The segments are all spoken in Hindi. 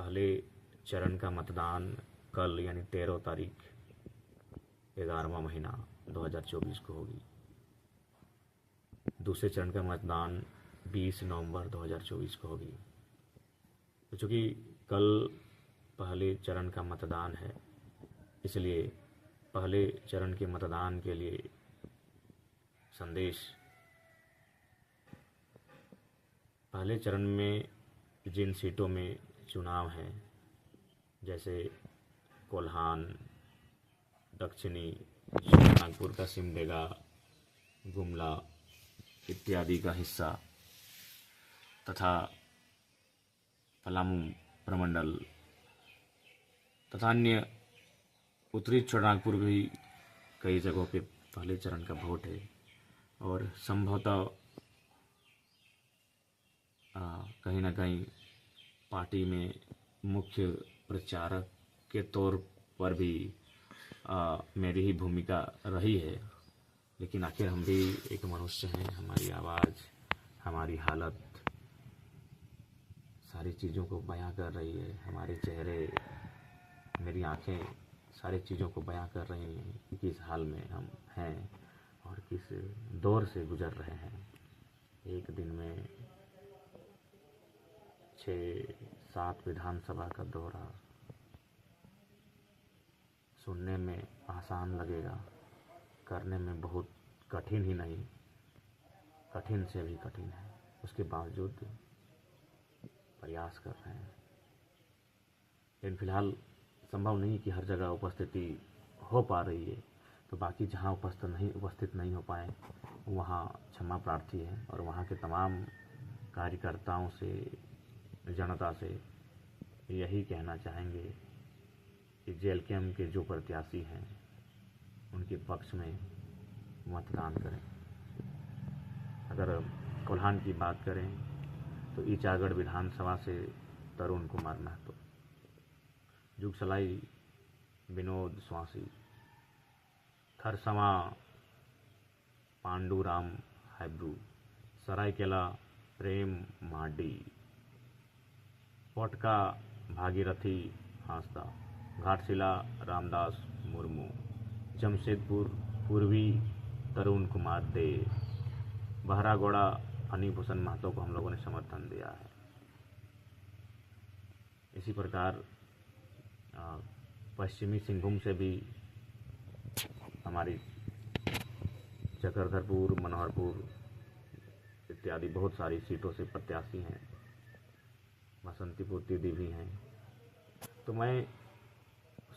पहले चरण का मतदान कल यानी 13 तारीख 11वां महीना 2024 को होगी। दूसरे चरण का मतदान 20 नवंबर 2024 को होगी। तो चूँकि कल पहले चरण का मतदान है, इसलिए पहले चरण के मतदान के लिए संदेश, पहले चरण में जिन सीटों में चुनाव हैं, जैसे कोल्हान, दक्षिणी, नागपुर का सिमडेगा, गुमला इत्यादि का हिस्सा तथा पलामू प्रमंडल तथा अन्य उत्तरी छोटानागपुर भी कई जगहों पे पहले चरण का वोट है और संभवतः कहीं ना कहीं पार्टी में मुख्य प्रचारक के तौर पर भी मेरी ही भूमिका रही है। लेकिन आखिर हम भी एक मनुष्य हैं, हमारी आवाज़, हमारी हालत सारी चीज़ों को बयां कर रही है, हमारे चेहरे, मेरी आंखें सारी चीज़ों को बयां कर रही हैं कि किस हाल में हम हैं और किस दौर से गुजर रहे हैं। एक दिन में 6-7 विधानसभा का दौरा सुनने में आसान लगेगा, करने में बहुत कठिन ही नहीं, कठिन से भी कठिन है। उसके बावजूद प्रयास कर रहे हैं। लेकिन फिलहाल संभव नहीं कि हर जगह उपस्थिति हो पा रही है, तो बाकी जहां उपस्थित नहीं हो पाए वहां क्षमा प्रार्थी है और वहां के तमाम कार्यकर्ताओं से, जनता से यही कहना चाहेंगे कि जेएलकेएम के जो प्रत्याशी हैं उनके पक्ष में मतदान करें। अगर कोल्हान की बात करें तो ईचागढ़ विधानसभा से तरुण कुमार महतो, जुगसलाई विनोद स्वासी, खरसवा पांडुराम हैब्रू, सरायकेला प्रेम माडी, पोटका भागीरथी हांसदा, घाटशिला रामदास मुर्मू, जमशेदपुर पूर्वी तरुण कुमार दे, बहरागोड़ा फणीभूषण महतो को हम लोगों ने समर्थन दिया है। इसी प्रकार पश्चिमी सिंहभूम से भी हमारी चक्रधरपुर, मनोहरपुर इत्यादि बहुत सारी सीटों से प्रत्याशी हैं, बसंतीपुर दीदी भी हैं। तो मैं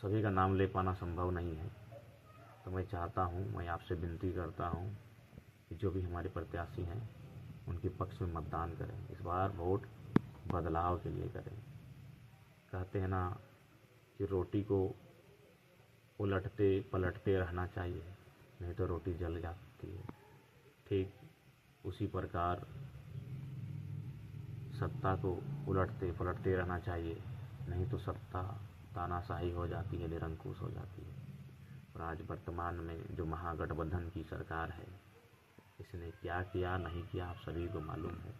सभी का नाम ले पाना संभव नहीं है, तो मैं चाहता हूँ, मैं आपसे विनती करता हूँ कि जो भी हमारे प्रत्याशी हैं उनके पक्ष में मतदान करें। इस बार वोट बदलाव के लिए करें। कहते हैं ना कि रोटी को उलटते पलटते रहना चाहिए, नहीं तो रोटी जल जाती है। ठीक उसी प्रकार सत्ता को उलटते पलटते रहना चाहिए, नहीं तो सत्ता तानाशाही हो जाती है, निरंकुश हो जाती है। और आज वर्तमान में जो महागठबंधन की सरकार है, इसने क्या किया नहीं किया आप सभी को मालूम है।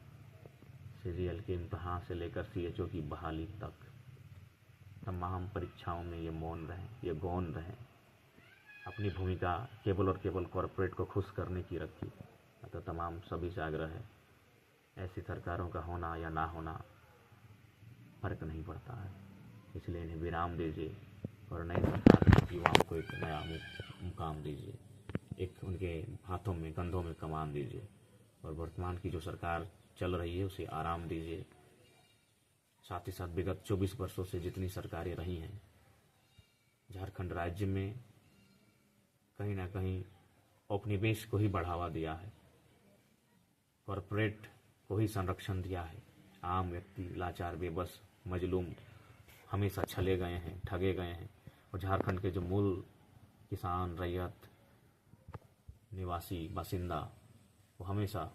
सीजीएल के इम्तहान से लेकर सीएचओ की बहाली तक तमाम परीक्षाओं में ये मौन रहे, ये गौन रहे। अपनी भूमिका केवल और केवल कॉरपोरेट को खुश करने की रखी। तो तमाम सभी से आग्रह है, ऐसी सरकारों का होना या ना होना फर्क नहीं पड़ता है, इसलिए इन्हें विराम दीजिए और नई सरकार युवाओं को एक नया मुकाम दीजिए, एक उनके हाथों में कंधों में कमान दीजिए और वर्तमान की जो सरकार चल रही है उसे आराम दीजिए। साथ ही साथ विगत 24 वर्षों से जितनी सरकारें रही हैं झारखंड राज्य में, कहीं ना कहीं औपनिवेश को ही बढ़ावा दिया है, कॉरपोरेट को ही संरक्षण दिया है। आम व्यक्ति लाचार, बेबस, मजलूम हमेशा छले गए हैं, ठगे गए हैं और झारखंड के जो मूल किसान, रैयत, निवासी, बासिंदा वो हमेशा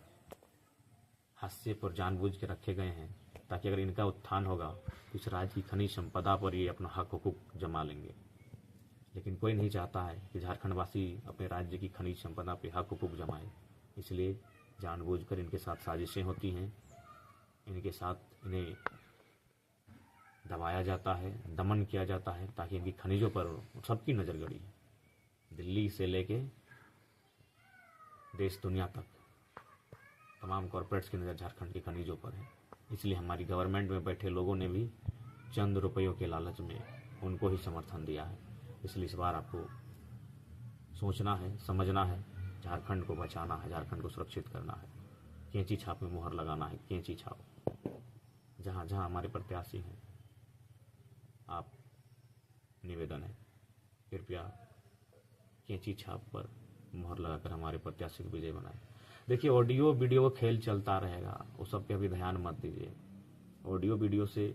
हाशिए पर जानबूझ के रखे गए हैं, ताकि अगर इनका उत्थान होगा तो इस राज्य की खनिज संपदा पर ये अपना हक हुकूक जमा लेंगे। लेकिन कोई नहीं चाहता है कि झारखंडवासी अपने राज्य की खनिज संपदा पे हक हुकूक जमाए, इसलिए जानबूझकर इनके साथ साजिशें होती हैं, इनके साथ इन्हें दबाया जाता है, दमन किया जाता है, ताकि इनकी खनिजों पर सबकी नज़र गड़ी है। दिल्ली से लेके देश दुनिया तक तमाम कॉरपोरेट्स की नज़र झारखंड के खनिजों पर है। इसलिए हमारी गवर्नमेंट में बैठे लोगों ने भी चंद रुपयों के लालच में उनको ही समर्थन दिया है। इसलिए इस बार आपको सोचना है, समझना है, झारखंड को बचाना है, झारखंड को सुरक्षित करना है, कैंची छाप में मुहर लगाना है। कैंची छाप जहाँ जहाँ हमारे प्रत्याशी हैं, आप निवेदन है कृपया कैंची छाप पर मुहर लगाकर हमारे प्रत्याशी को विजय बनाएं। देखिए, ऑडियो वीडियो का खेल चलता रहेगा, वो सब पे अभी ध्यान मत दीजिए। ऑडियो वीडियो से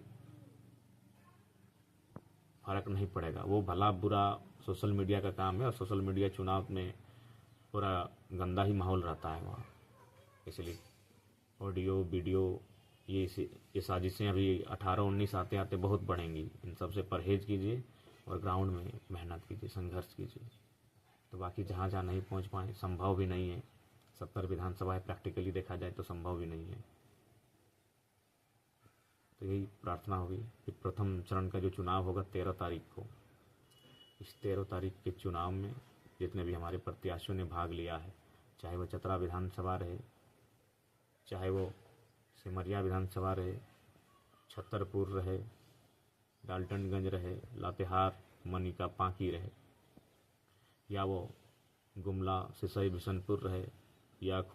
फर्क नहीं पड़ेगा, वो भला बुरा सोशल मीडिया का काम है, और सोशल मीडिया चुनाव में पूरा गंदा ही माहौल रहता है वहाँ। इसलिए ऑडियो वीडियो ये साजिशें अभी 18-19 आते आते बहुत बढ़ेंगी। इन सब से परहेज कीजिए और ग्राउंड में मेहनत कीजिए, संघर्ष कीजिए। तो बाकी जहाँ जहाँ नहीं पहुँच पाए, संभव भी नहीं है, 70 विधानसभाएं प्रैक्टिकली देखा जाए तो संभव भी नहीं है। तो यही प्रार्थना होगी कि प्रथम चरण का जो चुनाव होगा 13 तारीख को, इस 13 तारीख के चुनाव में जितने भी हमारे प्रत्याशियों ने भाग लिया है, चाहे वो चतरा विधानसभा रहे, चाहे वो सिमरिया विधानसभा रहे, छतरपुर रहे, डाल्टनगंज रहे, लातेहार, मनिका, पांकी रहे, या वो गुमला, सिसई, बिशनपुर रहे, या